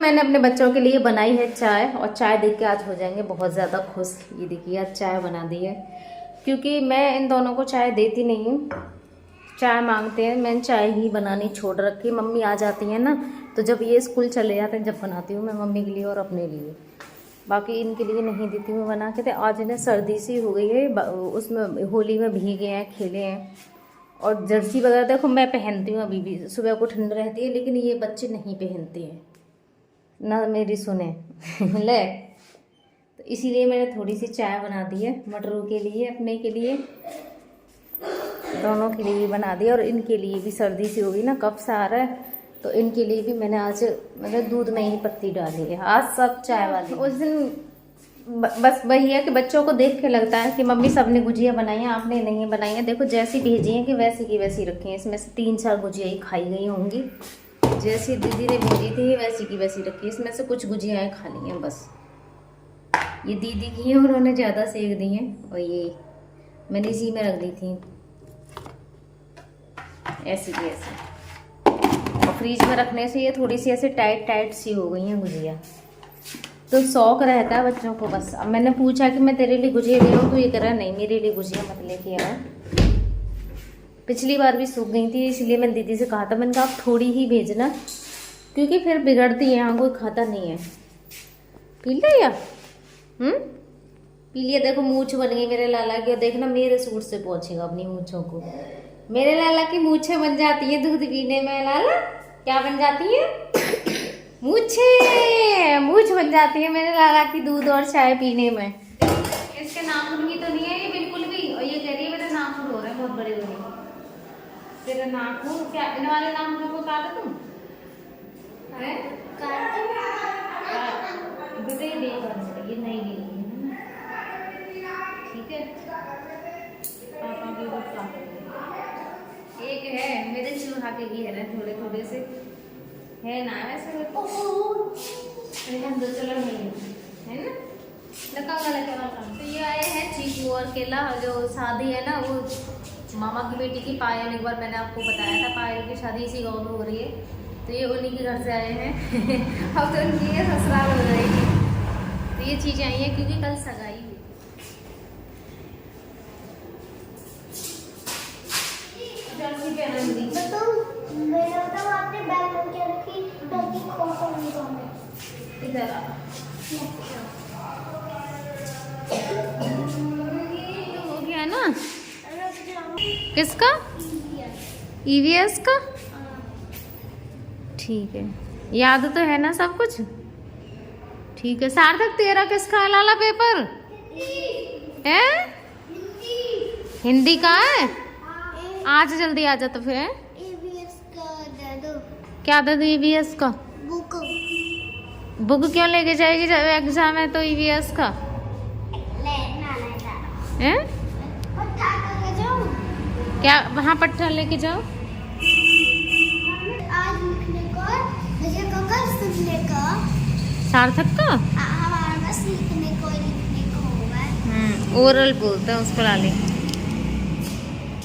मैंने अपने बच्चों के लिए बनाई है चाय, और चाय देख के आज हो जाएंगे बहुत ज़्यादा खुश। ये देखिए आज चाय बना दी है, क्योंकि मैं इन दोनों को चाय देती नहीं हूँ। चाय मांगते हैं, मैंने चाय ही बनानी छोड़ रखी। मम्मी आ जाती है ना, तो जब ये स्कूल चले जाते हैं जब बनाती हूँ मैं मम्मी के लिए और अपने लिए। बाकी इनके लिए नहीं देती हूँ बना के। तो आज इन्हें सर्दी सी हो गई है, उसमें होली में भीगे हैं, खेले हैं। और जर्सी वगैरह देखो मैं पहनती हूँ अभी भी, सुबह को ठंड रहती है, लेकिन ये बच्चे नहीं पहनते हैं ना, मेरी सुने ले। तो इसीलिए मैंने थोड़ी सी चाय बना दी है मटरों के लिए, अपने के लिए, दोनों के लिए भी बना दी। और इनके लिए भी सर्दी सी होगी ना, कफ सा आ रहा है, तो इनके लिए भी मैंने आज दूध में ही पत्ती डाली है। आज सब चाय वाली। उस दिन बस वही है कि बच्चों को देख के लगता है कि मम्मी सबने गुजिया बनाई है, आपने नहीं बनाई है। देखो जैसी भेजी है कि वैसी की वैसी रखी है, इसमें से 3-4 गुजिया ही खाई गई होंगी। जैसी दीदी ने भेजी थी वैसी की वैसी रखी है, इसमें से कुछ गुजियाएँ खा ली हैं बस। ये दीदी की है, उन्होंने ज़्यादा सेक दी हैं, और ये मैंने इसी में रख दी थी ऐसी की ऐसी। और फ्रीज में रखने से ये थोड़ी सी ऐसे टाइट टाइट सी हो गई हैं गुजिया। तो शौक रहता है बच्चों को बस। अब मैंने पूछा कि मैं तेरे लिए गुजिया ले आऊँ, तो ये कह रहा नहीं मेरे लिए गुजिया मत लेके आओ। पिछली बार भी सूख गई थी, इसलिए मैंने दीदी से कहा था, मैंने कहा आप थोड़ी ही भेजना, क्योंकि फिर बिगड़ती है, यहाँ कोई खाता नहीं है। पी लिया पी लिया। देखो मूछ बन गई मेरे लाला की, और देखना मेरे सूट से पहुंचेगा अपनी मूछों को। मेरे लाला की मूछें बन जाती है दूध पीने में। लाला क्या बन जाती है? मूछें, मूछ बन जाती है मेरे लाला की दूध और चाय पीने में। इसके नाखून की तो नहीं है ये बिल्कुल भी, और ये कह रही है मेरे नाखून हो रहे हैं बहुत बड़े बड़े। तेरे नाखून क्या, इन वाले नाखूनों को काट दूं? है काट दूं? ये नहीं ली है, ठीक है। पापा भी वो काट देंगे। एक है मेरे चूहा के भी है ना, थोड़े थोड़े से है ना वैसे। हम दो चलो नहीं है ना, लगा लेके वाला। तो ये आए हैं चीकू और केला, जो शादी है ना वो मामा की बेटी की पायल, एक बार मैंने आपको बताया था पायल की शादी इसी गाँव में हो रही है, तो ये उन्हीं के घर से आए हैं। अब तो उनकी ये ससुराल हो जाएगी, तो ये चीज़ें आई हैं क्योंकि कल सगाई हुई। जर्सी पहनूंगी इधर आ। हो गया ना? किसका? EVS का? ठीक है, याद तो है ना सब कुछ? ठीक है। सार्थक तेरा किसका है लाला पेपर? है हिंदी का है? आज जल्दी आ जा तो फिर। EVS का दे दो। क्या दे दो EVS का? बुक। बुक क्यों लेके जाएगी जब एग्जाम है तो EVS का? हैं? क्या वहाँ पट्टा लेके जाओ? आज लिखने को, मुझे कल सुनने का। सार्थक का? हमारा बस लिखने को होगा। ओरल बोलते हैं उसको लाले।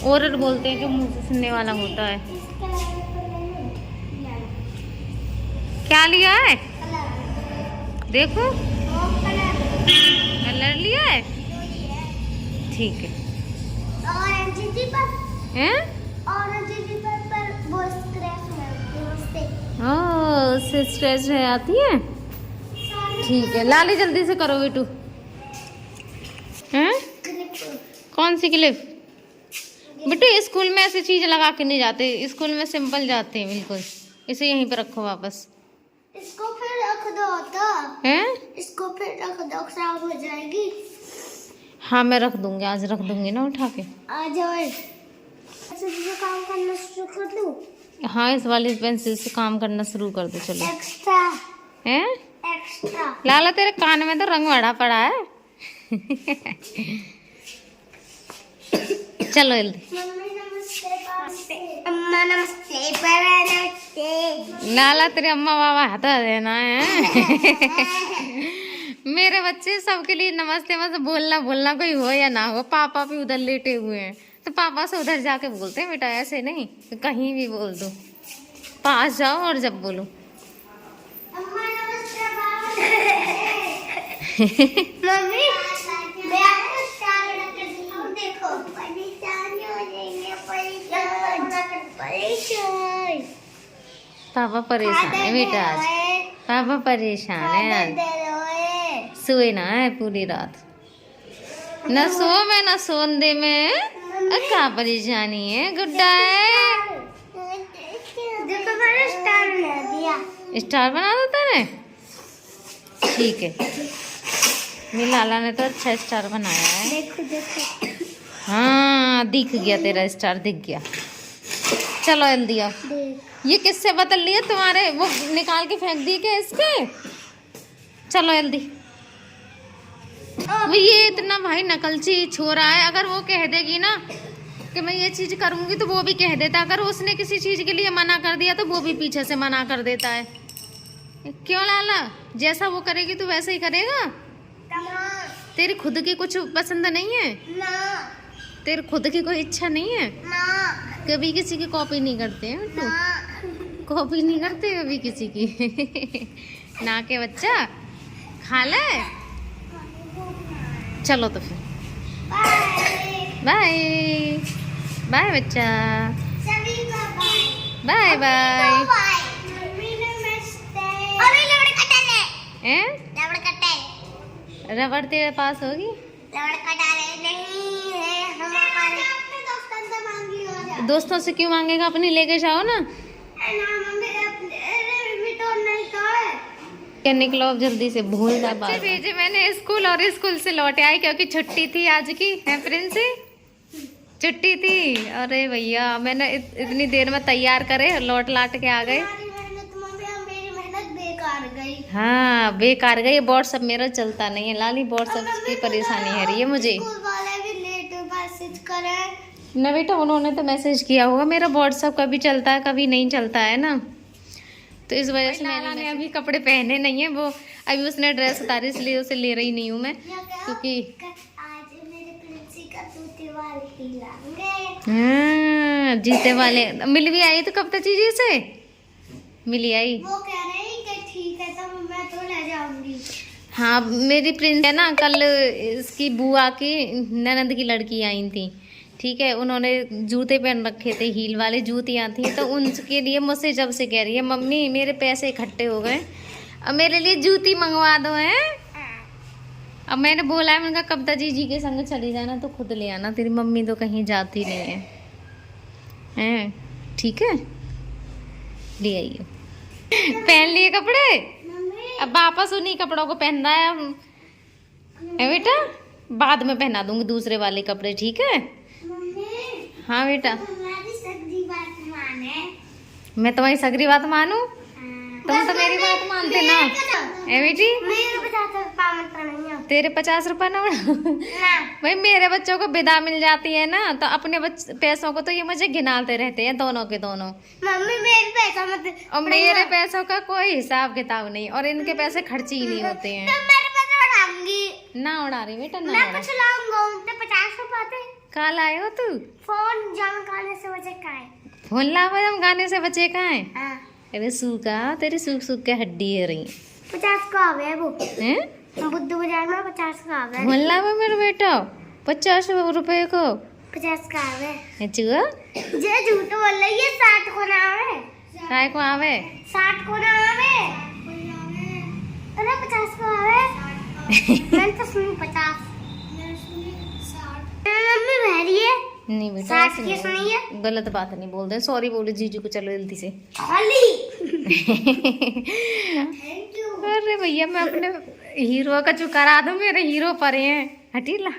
ओरल बोलते हैं जो मुंह से सुनने वाला होता है। क्या लिया है? देखो कलर लिया है, ठीक है। उससे स्ट्रेस है आती है, ठीक है। लाली जल्दी से करो बेटू। हैं? कौन सी क्लिप? बेटू स्कूल में ऐसी चीज लगा के नहीं जाते, स्कूल में सिंपल जाते हैं बिल्कुल। इसे यहीं पे रखो वापस। इसको फिर रख दो तो हैं? इसको फिर रख दो, खराब हो जाएगी। हाँ मैं रख दूंगी, आज रख दूंगी ना उठा के। आ जाओ, काम करना शुरू कर दूं? हाँ इस वाली पेंसिल से काम करना शुरू कर दो। चलो एक्स्ट्रा है? एक्स्ट्रा। लाला तेरे कान में तो रंग बड़ा पड़ा है। चलो जल्दी। मम्मी नमस्ते। अम्मा नमस्ते। पापा नमस्ते। लाला तेरे अम्मा बाबा हटा देना है। मेरे बच्चे सबके लिए नमस्ते मत बोलना, बोलना कोई हो या ना हो। पापा भी उधर लेटे हुए हैं तो पापा से उधर जाके बोलते हैं बेटा, ऐसे नहीं कहीं भी बोल दो। पास जाओ और जब बोलो। अम्मा मम्मी मैं आपको स्टार बना कर दिखाऊं, देखो परेशान हो जाएंगे, परेशान। पापा परेशान है बेटा आज, पापा परेशान है आज, सोए ना है पूरी रात, न सो में न सोने में, क्या परेशानी है गुड्डा है। देखो मैंने स्टार बना दिया। स्टार बना देता है, ठीक है। मेरी लाला ने तो अच्छा स्टार बनाया है। देखो देखो, हाँ दिख गया, तेरा स्टार दिख गया। चलो जल्दी आओ। देख ये किससे बदल लिए तुम्हारे, वो निकाल के फेंक दिए क्या इसके? चलो जल्दी। वो ये इतना भाई नकलची छोरा है, अगर वो कह देगी ना कि मैं ये चीज करूंगी तो वो भी कह देता है, अगर उसने किसी चीज के लिए मना कर दिया तो वो भी पीछे से मना कर देता है। क्यों लाला, जैसा वो करेगी तू वैसा ही करेगा? तेरी खुद की कुछ पसंद नहीं है? तेरी खुद की कोई इच्छा नहीं है? कभी किसी की कॉपी नहीं करते हैं तू? कॉपी नहीं करते कभी किसी की? ना के बच्चा खा ले। चलो तो फिर बाय बाय बच्चा, बाय बाय। रबड़ तेरे पास होगी? दोस्तों से क्यों मांगेगा, अपनी लेके जाओ ना। निकलो अब जल्दी से, भूल जा बात। भेजे मैंने स्कूल, और स्कूल से लौटे आई क्योंकि छुट्टी थी आज की, है प्रिंस, छुट्टी थी। अरे भैया मैंने इतनी देर में तैयार करे, लौट लाट के आ गए। हाँ बेकार गई। व्हाट्सएप मेरा चलता नहीं है लाली, व्हाट्सएप की परेशानी है रही है मुझे। न बेटा उन्होंने तो मैसेज किया होगा, मेरा व्हाट्सएप कभी चलता है कभी नहीं चलता है ना, तो इस वजह से मैंने अभी कपड़े पहने नहीं है। वो अभी उसने ड्रेस उतारी इसलिए उसे ले रही नहीं हूँ मैं, क्योंकि हाँ जीते वाले मिल भी आई। तो कब तक चीज़ से मिली आई? वो कह रही कि ठीक है तो मैं तो ले जाऊंगी। हाँ मेरी प्रिंस है ना, कल इसकी बुआ की ननद की लड़की आई थी, ठीक है। उन्होंने जूते पहन रखे थे, हील वाले जूतियाँ थी, तो उनके लिए मुझसे जब से कह रही है मम्मी मेरे पैसे इकट्ठे हो गए, अब मेरे लिए जूती मंगवा दो हैं। अब मैंने बोला है, मैंने कहा कविता जी के संग चली जाना तो खुद ले आना, तेरी मम्मी तो कहीं जाती नहीं है, हैं ठीक है, ले आइए। पहन लिए कपड़े, अब वापस उन्हीं कपड़ों को पहनना है बेटा, बाद में पहना दूंगी दूसरे वाले कपड़े, ठीक है। हाँ बेटा मैं तुम्हारी सगरी बात मानू? तुम तो मेरी बात मानते ना है बेटी। तेरे 50 रुपए ना भाई, मेरे बच्चों को विदा मिल जाती है ना, तो अपने पैसों को तो ये मुझे गिनाते रहते हैं दोनों के दोनों। मम्मी मेरे पैसा मत, और मेरे पैसों का कोई हिसाब किताब नहीं, और इनके पैसे खर्ची ही नहीं होते हैं। तो मेरे पैसे उड़ाऊंगी ना, उड़ा रही बेटा ना, मैं कुछ लाऊंगा। 50 रुपए कल आए हो तू? फोन जम खाने से बचे का है, फोन लावा जम खाने से बचे का है। हाँ। अरे सूखा तेरी सूख सूख के हड्डी है रही 50 का आ गया वो हैं, बुद्ध बाजार में 50 का आ गया। फोन लावा मेरा बेटा 50 रुपए को 50 का आ गया। चुआ जे झूठ बोल रही है, 60 को ना आवे, काय को आवे, 60 को ना आवे, अरे 50 को आवे। मैंने तो सुनी 50, मम्मी बह रही है नहीं बेटा 60 की सुनी है, गलत बात नहीं बोल दे, सॉरी बोले जीजू को, चलो जल्दी से। Thank you. अरे भैया मैं अपने हीरो का चुकरा दूं, मेरे हीरो परे हैं, हटीला।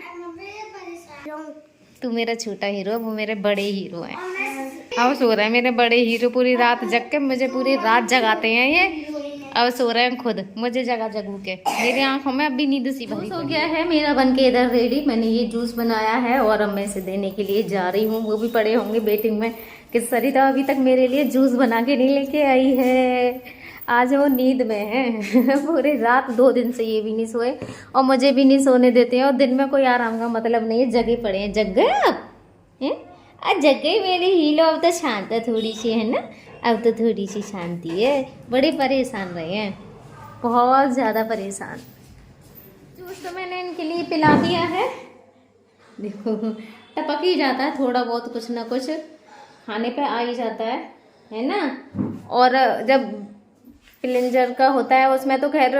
तू मेरा छोटा हीरो, वो मेरे बड़े हीरो हैं। अब सो रहे हैं मेरे बड़े हीरो, पूरी रात जग के मुझे पूरी रात जगाते हैं ये। अब सो रहे हैं खुद, मुझे जगा जगू के, मेरी आंखों में अभी नींद सी भरी हो गया है मेरा बन के इधर रेडी। मैंने ये जूस बनाया है और अब मैं इसे देने के लिए जा रही हूँ। वो भी पड़े होंगे वेटिंग में कि सरिता अभी तक मेरे लिए जूस बना के नहीं लेके आई है, आज वो नींद में है। पूरी रात 2 दिन से ये भी नहीं सोए और मुझे भी नहीं सोने देते हैं, और दिन में कोई आराम का मतलब नहीं है, जगे पड़े हैं। जग गए अब जग गई मेरी हीलो, अब तो शांत है थोड़ी सी, है ना, अब तो थोड़ी सी शांति है। बड़े परेशान रहे हैं, बहुत ज़्यादा परेशान। जूस तो मैंने इनके लिए पिला दिया है। देखो टपक ही जाता है थोड़ा बहुत, कुछ ना कुछ खाने पे आ ही जाता है ना। और जब प्लेंजर का होता है उसमें तो खैर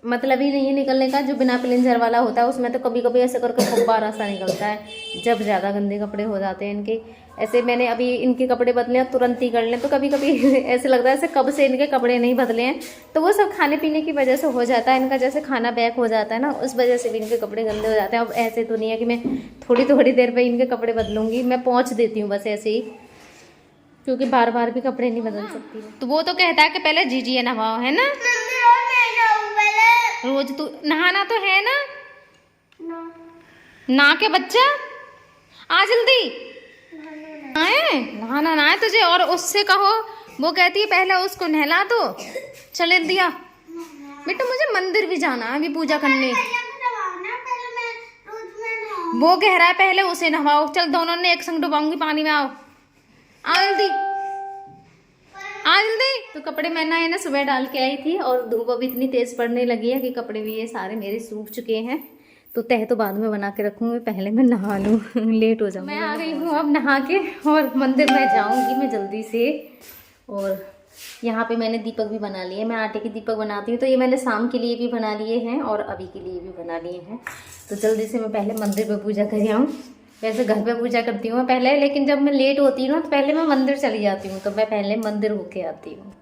मतलब ही नहीं है निकलने का। जो बिना प्लेंजर वाला होता है उसमें तो कभी कभी ऐसे करके फुब्बारा सा निकलता है जब ज़्यादा गंदे कपड़े हो जाते हैं इनके। ऐसे मैंने अभी इनके कपड़े बदले और तुरंत ही कर लें तो कभी कभी ऐसे लगता है ऐसे कब से इनके कपड़े नहीं बदले हैं। तो वो सब खाने पीने की वजह से हो जाता है इनका, जैसे खाना बैक हो जाता है ना, उस वजह से भी इनके कपड़े गंदे हो जाते हैं। अब ऐसे तो नहीं है कि मैं थोड़ी थोड़ी देर पर इनके कपड़े बदलूंगी, मैं पहुँच देती हूँ बस ऐसे ही, क्योंकि बार बार भी कपड़े नहीं बदल सकती। तो वो तो कहता है कि पहले जीजिए नहाओ, है ना। रोज तू नहाना तो है ना, ना के बच्चा आ जल्दी आए नहाना ना है तुझे। और उससे कहो, वो कहती है पहले उसको नहला दो, चले दिया बेटा मुझे मंदिर भी जाना है अभी पूजा करने। वो कह रहा है पहले उसे नहवाओ, चल दोनों ने एक संग डुबाऊंगी पानी में, आओ जल्दी आ जल्दी। तो कपड़े मैंने ना सुबह डाल के आई थी और धूप अभी इतनी तेज पड़ने लगी है कि कपड़े भी ये सारे मेरे सूख चुके हैं। तो तह तो बाद में बना के रखूंगी, पहले मैं नहा लूँ लेट हो जाऊंगी। मैं आ गई हूँ अब नहा के और मंदिर में जाऊंगी मैं जल्दी से। और यहाँ पे मैंने दीपक भी बना लिए, मैं आटे के दीपक बनाती हूँ तो ये मैंने शाम के लिए भी बना लिए हैं और अभी के लिए भी बना लिए हैं। तो जल्दी से मैं पहले मंदिर पर पूजा कर आऊँ। वैसे घर पे पूजा करती हूँ मैं पहले, लेकिन जब मैं लेट होती हूँ ना तो पहले मैं मंदिर चली जाती हूँ, तो मैं पहले मंदिर होके आती हूँ।